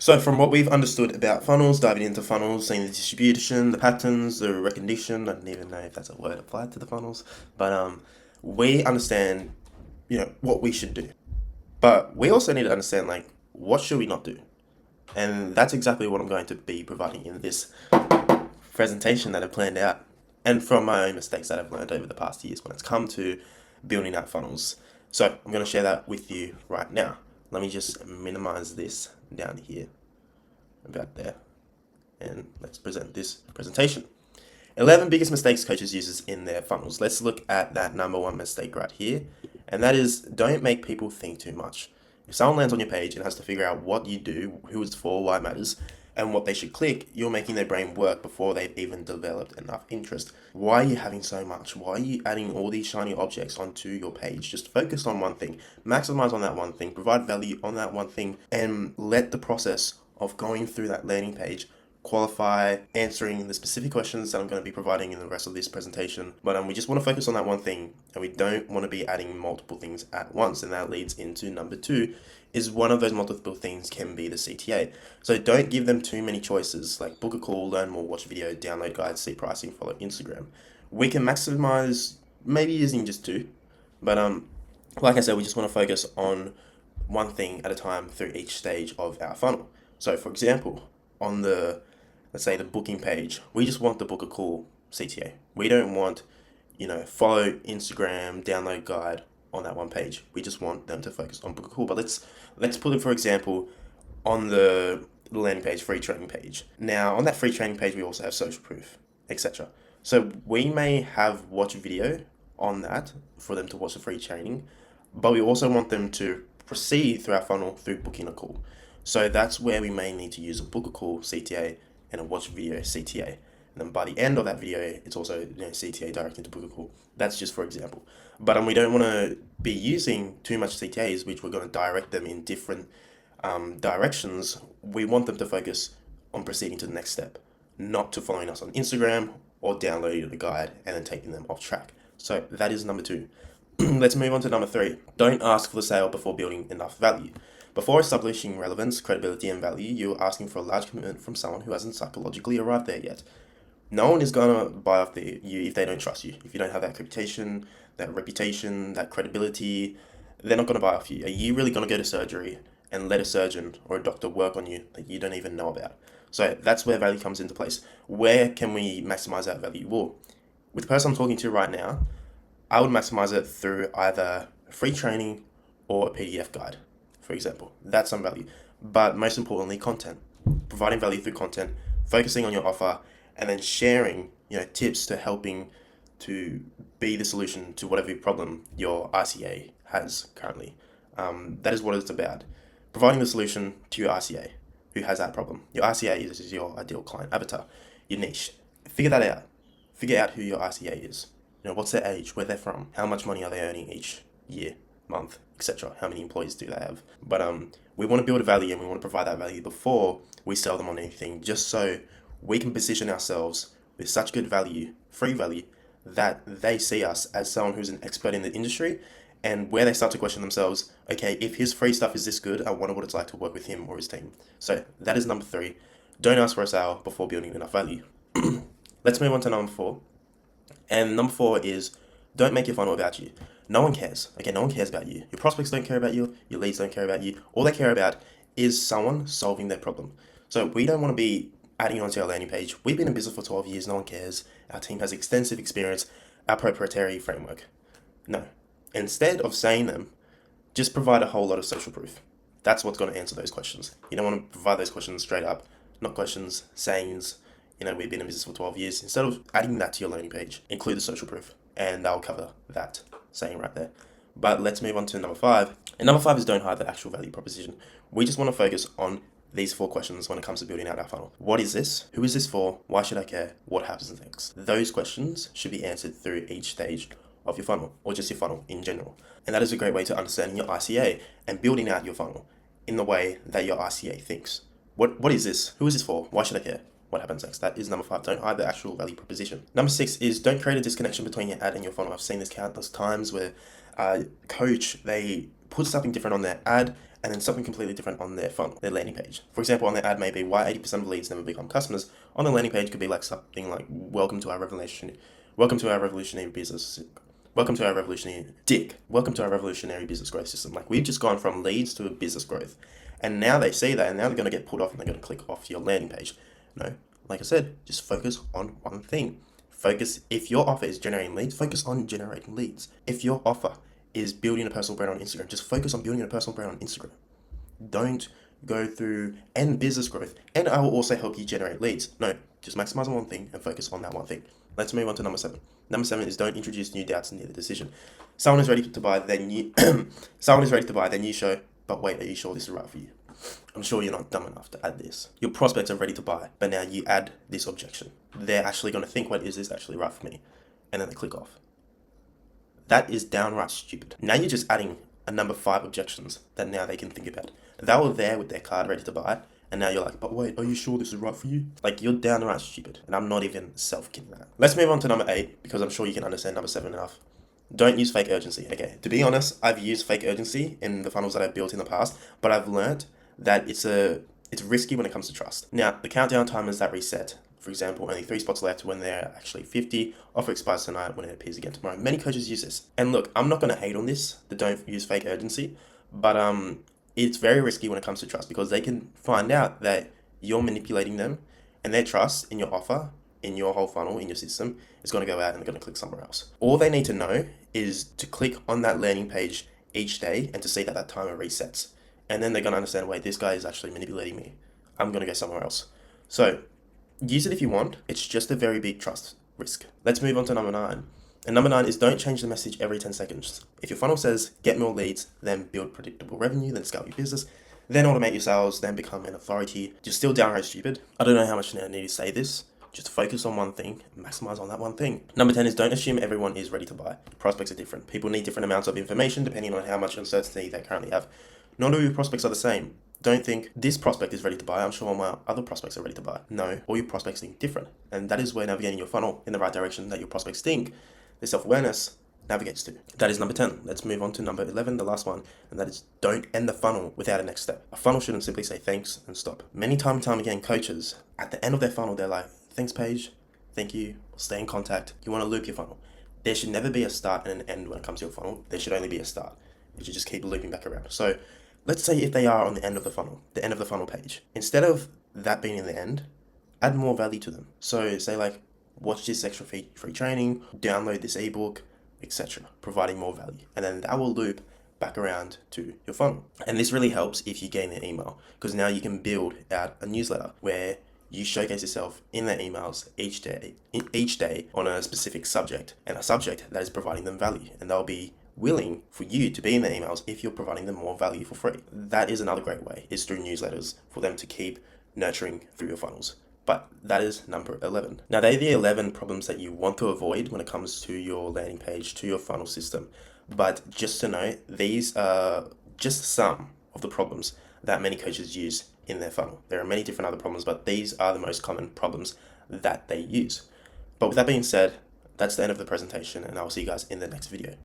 So, from what we've understood about funnels, diving into funnels, seeing the distribution, the patterns, the recognition, I don't even know if that's a word applied to the funnels, but we understand, what we should do. But we also need to understand, like, what should we not do? And that's exactly what I'm going to be providing in this presentation that I've planned out, and from my own mistakes that I've learned over the past years when it's come to building out funnels. So, I'm going to share that with you right now. Let me just minimize this down here, about there, and let's present this presentation. 11 biggest mistakes coaches uses in their funnels. Let's look at that number one mistake right here, and that is don't make people think too much. If someone lands on your page and has to figure out what you do, who it's for, why it matters, and what they should click, you're making their brain work before they've even developed enough interest. Why are you having so much? Why are you adding all these shiny objects onto your page? Just focus on one thing, maximize on that one thing, provide value on that one thing, and let the process of going through that landing page qualify, answering the specific questions that I'm going to be providing in the rest of this presentation. But we just want to focus on that one thing, and we don't want to be adding multiple things at once. And that leads into number two, is one of those multiple things can be the CTA. So don't give them too many choices, like book a call, learn more, watch video, download guides, see pricing, follow Instagram. We can maximize maybe using just two, but like I said, we just want to focus on one thing at a time through each stage of our funnel. So for example, on the, let's say, the booking page, we just want the book a call CTA. We don't want, follow Instagram, download guide on that one page. We just want them to focus on book a call. But let's put it, for example, on the landing page, free training page. Now, on that free training page, we also have social proof, etc. So we may have watch video on that for them to watch the free training, but we also want them to proceed through our funnel through booking a call. So that's where we may need to use a book a call CTA and a watch video CTA. And then by the end of that video, it's also CTA directed to book a call. That's just for example. But we don't want to be using too much CTAs, which we're going to direct them in different directions. We want them to focus on proceeding to the next step, not to following us on Instagram or downloading the guide and then taking them off track. So that is number two. Let's move on to number three. Don't ask for the sale before building enough value. Before establishing relevance, credibility, and value, you're asking for a large commitment from someone who hasn't psychologically arrived there yet. No one is going to buy off you if they don't trust you. If you don't have that reputation, that credibility, they're not going to buy off you. Are you really going to go to surgery and let a surgeon or a doctor work on you that you don't even know about? So that's where value comes into place. Where can we maximize that value? Well, with the person I'm talking to right now, I would maximize it through either free training or a PDF guide, for example. That's some value. But most importantly, content. Providing value through content, focusing on your offer, and then sharing, tips to helping to be the solution to whatever problem your RCA has currently. That is what it's about. Providing the solution to your RCA who has that problem. Your RCA is your ideal client avatar, your niche. Figure that out. Figure out who your RCA is. What's their age, where they're from, how much money are they earning each year, month, etc. How many employees do they have? But we want to build a value, and we want to provide that value before we sell them on anything, just so we can position ourselves with such good value, free value, that they see us as someone who's an expert in the industry, and where they start to question themselves, okay, if his free stuff is this good, I wonder what it's like to work with him or his team. So that is number three. Don't ask for a sale before building enough value. Let's move on to number four. And number four is don't make your funnel about you. No one cares. Okay, no one cares about you. Your prospects don't care about you. Your leads don't care about you. All they care about is someone solving their problem. So we don't want to be adding onto our landing page. We've been in business for 12 years. No one cares. Our team has extensive experience. Our proprietary framework. No. Instead of saying them, just provide a whole lot of social proof. That's what's going to answer those questions. You don't want to provide those questions straight up, not questions, sayings. We've been in business for 12 years. Instead of adding that to your landing page, include the social proof, and that'll cover that saying right there. But let's move on to number five. And number five is don't hide the actual value proposition. We just want to focus on these four questions when it comes to building out our funnel. What is this? Who is this for? Why should I care? What happens next? Those questions should be answered through each stage of your funnel, or just your funnel in general. And that is a great way to understanding your RCA and building out your funnel in the way that your RCA thinks. What is this? Who is this for? Why should I care? What happens next? That is number five. Don't hide the actual value proposition. Number six is don't create a disconnection between your ad and your funnel. I've seen this countless times where a coach, they put something different on their ad and then something completely different on their funnel, their landing page. For example, on their ad maybe why 80% of leads never become customers. On the landing page could be like something like welcome to our revolutionary business. Welcome to our revolutionary business growth system. Like, we've just gone from leads to a business growth. And now they see that, and now they're going to get pulled off and they're going to click off your landing page. No, like I said, just focus on one thing. Focus, if your offer is generating leads, focus on generating leads. If your offer is building a personal brand on Instagram, just focus on building a personal brand on Instagram. Don't go through and business growth, and I will also help you generate leads. No, just maximize on one thing and focus on that one thing. Let's move on to number 7. Number 7 is don't introduce new doubts near the decision. Someone is ready to buy, then you show, but wait, are you sure this is right for you? I'm sure you're not dumb enough to add this. Your prospects are ready to buy, but now you add this objection. They're actually going to think, wait, is this actually right for me? And then they click off. That is downright stupid. Now you're just adding a number 5 objections that now they can think about. They were there with their card ready to buy, and now you're like, but wait, are you sure this is right for you? Like, you're downright stupid, and I'm not even self-kidding that. Let's move on to number 8, because I'm sure you can understand number 7 enough. Don't use fake urgency. Okay, to be honest, I've used fake urgency in the funnels that I've built in the past, but I've learned that it's risky when it comes to trust. Now, the countdown timers that reset, for example, only 3 spots left when they're actually 50, offer expires tonight when it appears again tomorrow. Many coaches use this. And look, I'm not going to hate on this, that don't use fake urgency, but it's very risky when it comes to trust, because they can find out that you're manipulating them, and their trust in your offer, in your whole funnel, in your system, is going to go out and they're going to click somewhere else. All they need to know is to click on that landing page each day and to see that timer resets. And then they're going to understand, wait, this guy is actually manipulating me. I'm going to go somewhere else. So use it if you want. It's just a very big trust risk. Let's move on to number 9. And number 9 is don't change the message every 10 seconds. If your funnel says get more leads, then build predictable revenue, then scale your business, then automate your sales, then become an authority, you're still downright stupid. I don't know how much I need to say this. Just focus on one thing, maximize on that one thing. Number 10 is don't assume everyone is ready to buy. Prospects are different. People need different amounts of information depending on how much uncertainty they currently have. Not all your prospects are the same. Don't think this prospect is ready to buy, I'm sure my other prospects are ready to buy. No, all your prospects think different. And that is where navigating your funnel in the right direction that your prospects think, their self-awareness navigates to. That is number 10. Let's move on to number 11, the last one, and that is don't end the funnel without a next step. A funnel shouldn't simply say thanks and stop. Many time and time again, coaches, at the end of their funnel, they're like, thanks page, thank you, stay in contact. You want to loop your funnel. There should never be a start and an end when it comes to your funnel. There should only be a start. You should just keep looping back around. So let's say if they are on the end of the funnel page, instead of that being in the end, add more value to them. So say like, watch this extra free training, download this ebook, etc. Providing more value. And then that will loop back around to your funnel. And this really helps if you gain their email, because now you can build out a newsletter where you showcase yourself in their emails each day on a specific subject, and a subject that is providing them value, and they'll be willing for you to be in their emails if you're providing them more value for free. That is another great way, is through newsletters, for them to keep nurturing through your funnels. But that is number 11. Now, they're the 11 problems that you want to avoid when it comes to your landing page, to your funnel system. But just to know, these are just some of the problems that many coaches use in their funnel. There are many different other problems, but these are the most common problems that they use. But with that being said, that's the end of the presentation, and I'll see you guys in the next video.